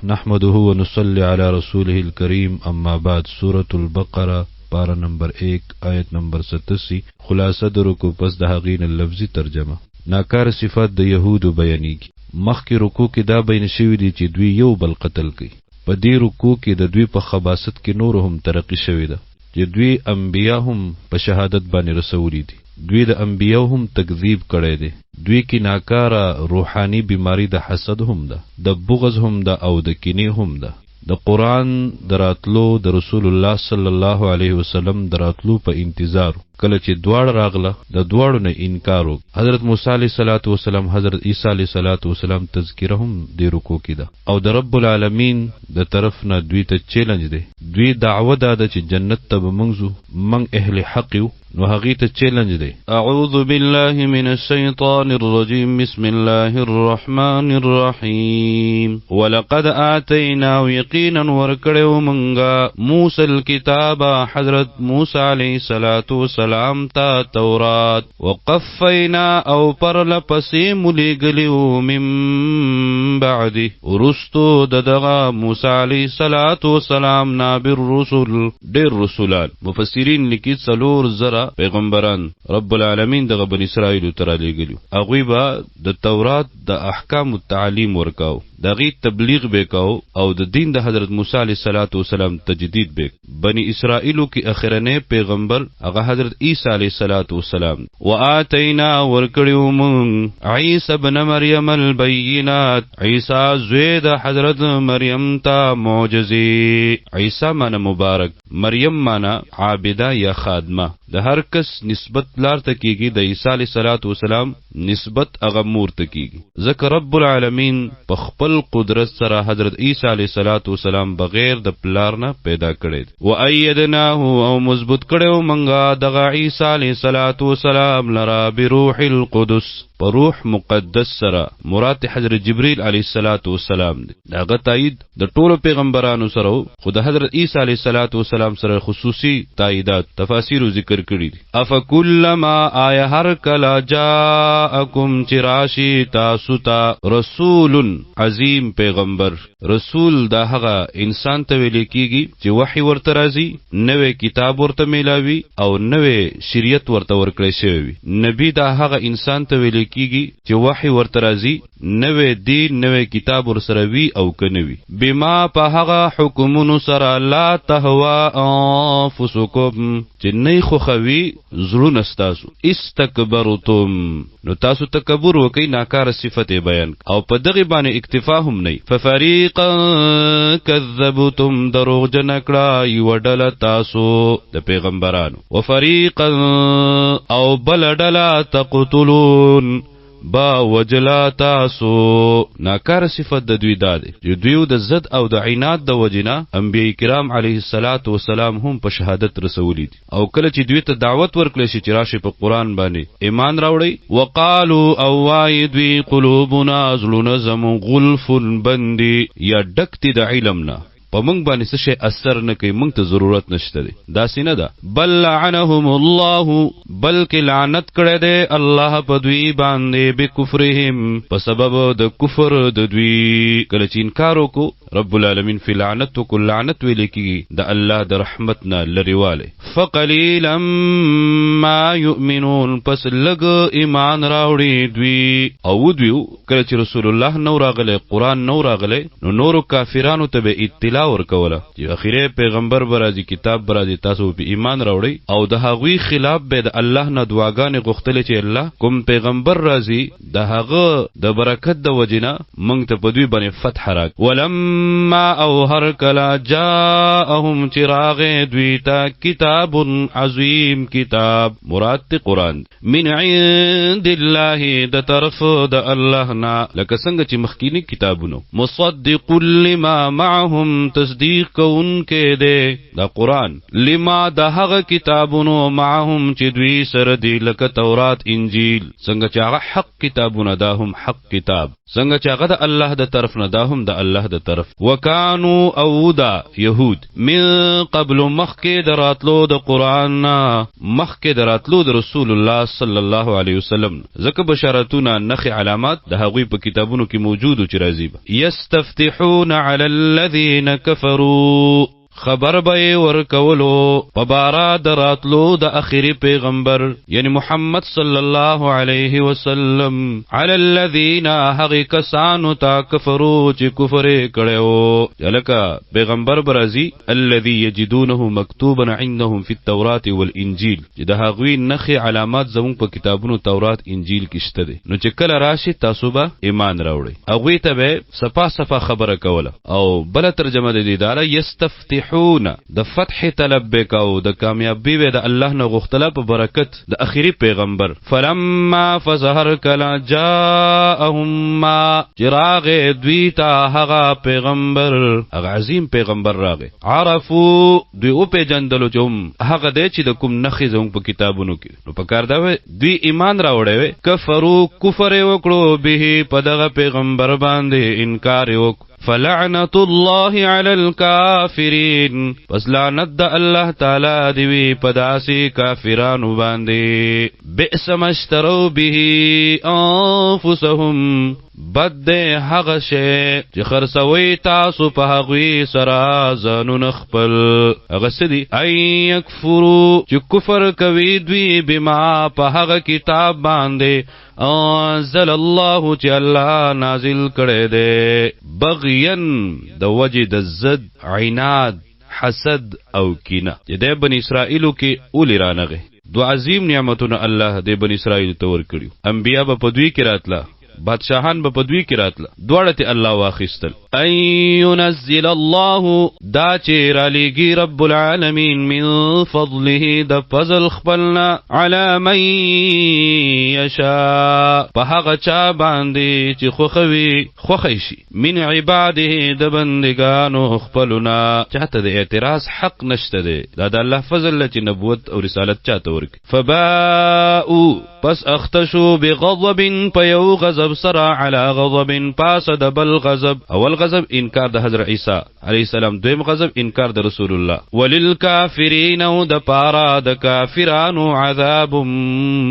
نحمده ونصلي على رسوله الكريم اما بعد سورة البقرة پارا نمبر 1 آیت نمبر 87 خلاصه د رکوع پس د هغین لفظي ترجمه. ناکار صفات د يهودو بیانېږي. مخکې رکوع کې دا بیان شوی دی چې دوی یو بل قتل کوي. په دې رکوع کې د دوی په خباست کې نور هم ترقی شوی ده چې دوی انبیا هم په شهادت باندې رسولي دي. دوی د انبیاء هم تکذیب کړی دی. دوی کې ناکاره روحانی بیماری د حسد هم ده، د بغض هم ده او د کینې هم ده. د قرآن دراتلو د رسول الله صلی الله علیه وسلم دراتلو په انتظار کله چې دواړه راغله د دواړو نه انکار وکړ. حضرت موسی علیه صلوات و سلام حضرت عیسی علیه صلوات و سلام تذکره هم د رکوع کې ده او د رب العالمین د طرف نه دوی ته چیلنج دی. دوی دعوه ده چې جنت ته به منږ اهل حق یو، نو هغې ته چیلنج دی. اعوذ بالله من الشیطان الرجیم بسم الله الرحمن الرحیم ولقد آتینا یقینا ورکړو منګه موسی الکتاب حضرت موسی علیه الصلاۃ والسلام ته تورات وقفینا او پر لپسې ملیګلیو من بعد ورستو دغه موسی علیه الصلاۃ والسلام نا بالرسل ډېر رسولان. مفسرین لیکي 4,000 پیغمبران رب العالمین دغه بنی اسرائیل ته رالیږلي. هغوی به د تورات د احکام تعلیم ورکاو، د هغې تبلیغ به کاو او د دین د حضرت موسی علیه الصلاۃ والسلام تجدید به. بنی اسرائیلو کې اخرنی پیغمبر هغه حضرت عیسی علیه الصلاۃ والسلام. وآتینا ورکړو موږ عیسی ابن مریم البینات عیسی زوی د حضرت مریم ته معجزې. عیسی معنی مبارک، مریم معنی عابده یا خادمه. د هر کس نسبت لار ته کیږي، د عیسی علیه الصلاۃ والسلام نسبت هغه مور ته کیږي ځکه رب العالمین په خپل قدرت سره حضرت عیسی علیه الصلاۃ والسلام بغیر د پلار نه پیدا کړی. وایدناه او مضبوط کړو منګه دغه عیسی علیه الصلاۃ والسلام لرا بروح القدس په روح مقدس سره. مراد حضرت جبرئیل علیه الصلاۃ والسلام دی. دغه تایید د ټولو پیغمبرانو سره خو د حضرت عیسی علیه الصلاۃ والسلام سره خصوصي تاییدات تفاسیر ذکر کړي دي. افکلما آیا هر کله جاءکم چراشی تاسو ته رسول عظیم پیغمبر. رسول دا هغه انسان ته ویل کیږي چې وحی ورته راځي، نوې کتاب ورته میلاوي او نوې شریعت ورته ورکړی شوی وي. نبی دا هغه انسان ته ویل کیږي چې وحی ورته راځي، نوې دین نوې کتاب ورسره وي او کنه وي. بما په هغه حکمونو سره لا تهوا انفسکم چې نه خوښوي زړونه ستاسو. استکبرتم نو تاسو تکبر وکئ، ناکاره صفت بیان او په دغه باندې اکتفا هم نه. ففریقا کذبتم دروغجن کړه یوه ډله تاسو د پیغمبرانو، وفریقا او بله ډله تقتلون با وجلا تاسو. ناکار صفت د دوی دا دی چې دوی د ضد او د عناد د وجنا انبیاء کرام علیه الصلاۃ والسلام هم په شهادت رسولی دي. او کله چې دوی ته دعوت ورکړل شي چې راشي په قرآن باندې ایمان راوړئ، وقالو او وای دوی قلوبنا زړونه زموږ غلف بندي یا ډک دي د علم نه، په موږ باندې څه شی اثر نه کوي، موږ ته ضرورت نشته دی. داسې نه ده. بل لعنهم الله بلکې لعنت کړی دی الله په دوی باندې بکفرهم په سبب د کفر د دوی. کله چې انکار وکړو رب العالمین فی لعنت وکړو، لعنت ویل کېږي د الله د رحمت نه لرېوالی. فقلیلا ما یؤمنون پس لږ ایمان راوړي دوی. او دوی کله چې رسول الله نو راغلی، قرآن نو راغلی، نو نورو کافرانو ته به اطلاع ورکوله چې اخیری پیغمبر به راځي، کتاب به راځي، تاسو به ایمان راوړئ. او د هغوی خلاف به د الله نه دعاګانې غوښتلې چې الله کوم پیغمبر راځي د هغه د برکت د وجنه موږ ته په دوی باندې فتح راک. ولما او هر کله جاءهم چراغ دوی ته کتاب عظیم کتاب مراد قرآن من عند الله د طرف د الله نه، لکه څنګه چې مخکینی کتابونو مصدق لما معهم تصدیق کوونکې دی دا قرآن لما د هغه کتابونو معهم چې دوی سره دی لکه تورات انجیل څنګه چې هغه حق کتابونه دا هم حق کتاب څنګه چې هغه د الله د طرف نه دا هم د الله د طرف وکانو او دا يهود من قبل مخکې دراتلو د قرآن مخکې دراتلو د رسول الله صلی الله علیه وسلم ځکه بشارتونه نخ علامات د هغوی په کتابونو کې موجود چې راځي یستفتحون علی الذین کفروا خبر به ورکولو پبارا دراتلو د اخری پیغمبر یعنی محمد صلی الله علیه وسلم علی الذین حق کسانو تا کفرو چې کفر کړو یلکه پیغمبر برازي الذي یجدونه مکتوبا عندهم فی التوراة والانجیل چې د هغوی نخ علامات زمون په کتابونو تورات انجیل کې شته دي نو چې کله راشي تاسو به ایمان راوړئ هغوی ته به صفا صفا خبره کوله او بل ترجمه د دې داره یستفتح د فتح طلب بکاو د کامیابی و د الله نه غختله په برکت د اخیری پیغمبر فلما فظهر کلا جاءهم ما چراغ دویتا هغه پیغمبر هغه عظیم پیغمبر راغه عرفو دوی او په جندلو چوم هغه د چې د کوم نخې زوم په کتابونو کې نو په کار دا دوی ایمان راوړې کفرو کفر وکړو به په دغه پیغمبر باندې انکار وکړو فلعنت الله علی الکافرین پس لعنت د الله تعالی دی پداسی کافرانو باندې بئس ما اشتروا به انفسهم بد ده هغه شی چې خرڅوي تاسو په هغوی سره ځانونه خپل هغه سدي ای یکفرو چې کفر کوي دوی بما په هغه کتاب باندې انزل الله چې الله نازل کړي دی بغین د وجه د زد عناد حسد او کینه چې د بنی اسرائیلو کې اولی رانغه دو عظیم نعمتونه الله د بنی اسرائیل ته ورکړي انبیا په دوی کې راتله بادشاہان په پدوی کې راتله دواړه ته الله واخیستل اي ينزل الله دا چې را لېږي رب العالمین من فضله د فضل خپلنا على من يشاء په هغه چا باندې چې خوښوي شي من عباده د بندگانو خپلنا چاته د اعتراض حق نشته دی دا د الله فضل چې نبوت او رسالت چاته ورک فباءوا پس اختشوا بغضب پیو غضب سرا علی غضب پاس د بل غضب اول غضب انکار د حضرت عیسی علیہ السلام دویم غضب انکار د رسول الله وللکافرین او د پارا د کافرانو عذاب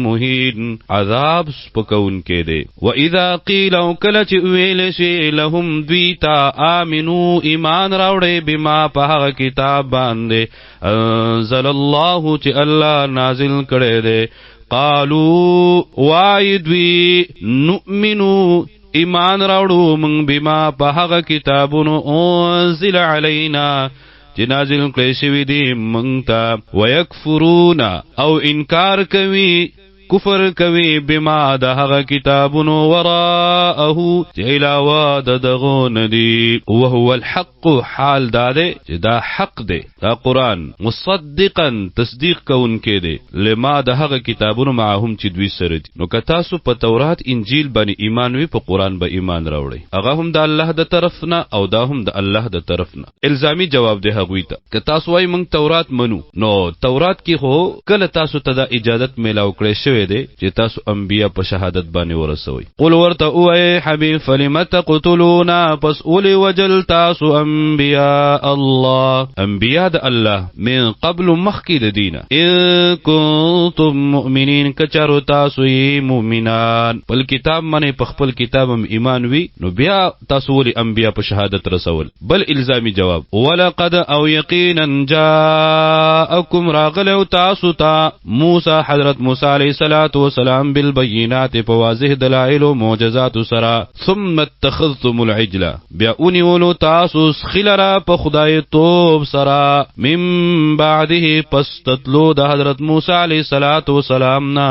مهین عذاب سپکون کې دی و اذا قیل کل چې ویل شي لهم دویتا امنو ایمان راوړې بما په هغه کتاب باندې انزل الله چې الله نازل کړي دی قالوا وایدوی نؤمنو ایمان راوړو من بما په هغه کتابونو انزل علینا چې نازل کړي شوی دی مونږ ته ويکفرون او انکار کوي کفر کوي بما د هغه کتابونو وراءه چې علاوه د دغو ندي وهو الحق حال داده چې دا حق دی دا قرآن مصدقا تصدیق کوونکی دی لما د هغه کتابونو معهم چې دوی سره دي نو که تاسو په تورات انجیل باندې ایمان وي په قرآن به ایمان راوړئ هغه هم د الله د طرف نه او دا هم د الله د طرف نه الزامي جواب دی هغوی ته که تاسو وایي موږ تورات منو نو تورات کې خو کله تاسو ته د اجازت میلاو کړی شوی دی چې تاسو انبیا په شهادت باندې ورسوي قل ورته اوه حبیب فلم تقتلون پس اولی وجل تاسو انبیاء الله انبیاء د الله من قبل مخکې د دینه ان کنتم مؤمنین کچارو تاسو یې مؤمنان بل کتاب باندې په خپل کتاب هم ایمان وي نو بیا تاسو ولی انبیا په شهادت رسول بل الزامی جواب ولقد او یقینا جاءکم راغلو تاسو ته موسی حضرت موسی علیہ الصلوۃ والسلام بالبينات فواضح دلائل و معجزات سرا ثم اتخذتم العجل بیا اونیولو تاسو خلرا په خدای توب سرا من بعده پس تطلو د حضرت موسی علیہ الصلوۃ والسلام نا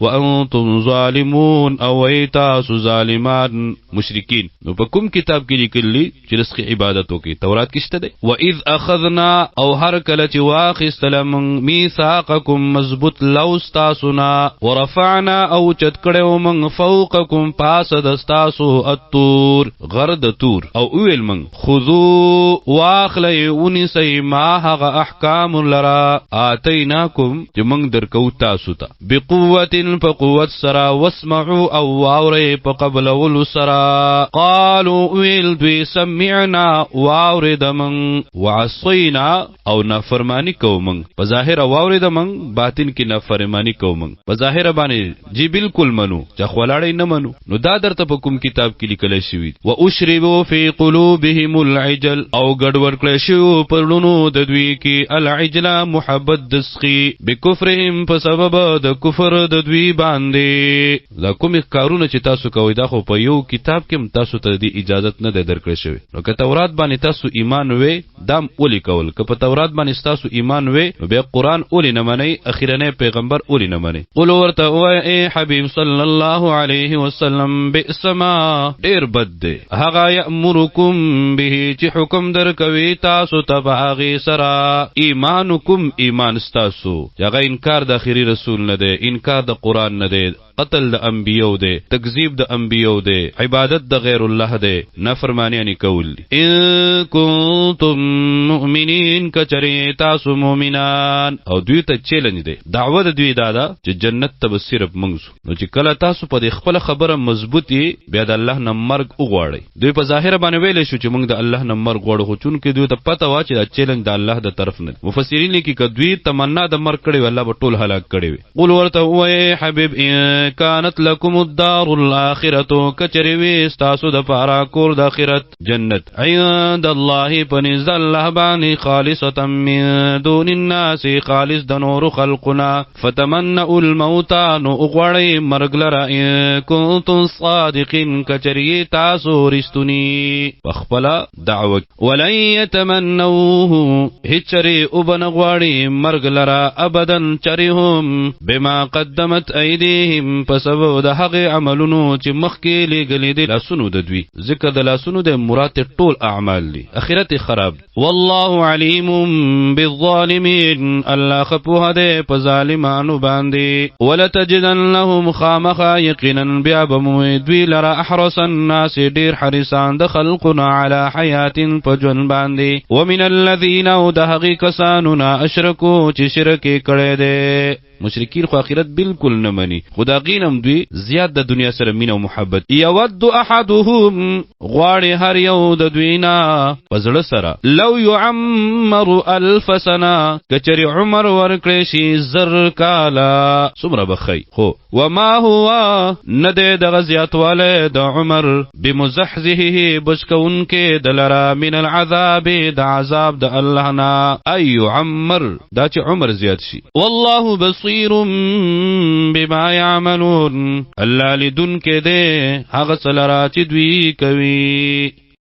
وانتم ظالمون او تاسو ظالمان مشرکین. نو په کوم کتاب کې لیکلي چې رزق عبادت وکي؟ تورات کې شته دی. واذ اخذنا او هر کله چې واخیستل من میثاقکم مضبوط لوز تاسونا ورفعنا او چت کړو من فوقکم پاس دستاسو الطور غرد تور او ویل من خذو واخلی ونسی ما هغه احکام لرا آتیناکم چې من درکو تاسو ته بقوت فقوت سرا واسمعوا او واوری په قبل ول سرا قالوا ویل دوی سمعنا واورد من وعصینا او نافرمانی کو من په ظاهر واورد من باطن کې نافرمانی کو من په ظاهر باندې جی بالکل منو چې خلاړی نه منو. نو دا درته په کوم کتاب کې لیکل شوی و اشربوا فی قلوبهم العجل او ګډوډ کړی شو پرونو د دوی کې العجل محبت دسخي بکفرهم په سبب د کفر د دوی باندې. دا کوم کارونه چې تاسو کوئ دا خو په یو کتاب کې تاسو ته د اجازت نه درکړی شوی. نو که تورات باندې تاسو ایمان وې دام اولی کول، که په تورات باندې تاسو ایمان وې بیا قرآن اولی نه منئ، اخیرنی پیغمبر اولی نه منئ. قل ورته وای ای حبیب صلی الله علیه وسلم بئس ما ډیر بد دی هغه یامرکم به چې حکم درکوي تاسو ته په هغې سره ایمانکم ایمان ستاسو، هغه انکار د اخري رسول نه دی، انکار د قرآن نه دی، قتل د انبیو دی، تکذیب د انبیو دی، عبادت د غیر الله دی، نافرمانی کول. ان کنتم مؤمنین کچری تاسو مؤمنان. او دوی ته چیلنج دی، دعوه د دوی دادا چې جنت ته صرف منځو. نو چې کله تاسو په خپل خبره مضبوطی بیا د الله نه مرګ وغواړئ. دوی په ظاهر باندې ویل شو چې موږ د الله نه مرګ غواړو، خو چون کې دوی ته پته وا چې دا چیلنج د الله د طرف نه. مفسرین لیکي چې دوی تمنا د مرګ کړي الله به ټول هلاک کړي وي. قول ورته وای حبیب كانت لكم الدار الاخره کچریوی استاسو د پارا کور د اخرت جنت عند الله پنځ الله باندې خالصه من دون الناس خالص د نور خلقنا فتمنوا الموت نو غړی مرګ لرا ان كنتم صادقين کچری تاسو رښتونی خپل دعوت ولن يتمنوه هچری وبن غړی مرګ لرا ابدا چریهم بما قدمت ايديهم سبب د هغه عملونو چې مخکې لګلې دي لاسونو د دوی. ذکر د لاسونو د مراد ټول اعمال دي، اخرت خراب. والله علیم بالظالمین الله خپوه ده په ظالمانو باندې. ولتجدن لهم خامخا یقینا بیا بموي دوی لرا احرس الناس ډیر حریصان د خلقنا علی حیات په ژوند باندې. ومن الذین او د هغه کسانو اشرکو چې شرک کړي دي. مشرکین خو اخرت بالکل نه مني، خدا غینم دوی زیات د دنیا سره مینه او محبت. یود احدهم غواړي هر یو د دوی نه پزړه سره لو يعمر 1000 سنه کچری عمر ورکړي شي زر کالا څومره بخی. خو وما هو نده د غزیاتواله د عمر بمزحزحه بشکون کې دلرا من العذاب د عذاب د الله نه اي عمر دا چې عمر زیات شي. والله بصیر بما يعملون الله لدن کې ده هغه سلرات دوی کوي.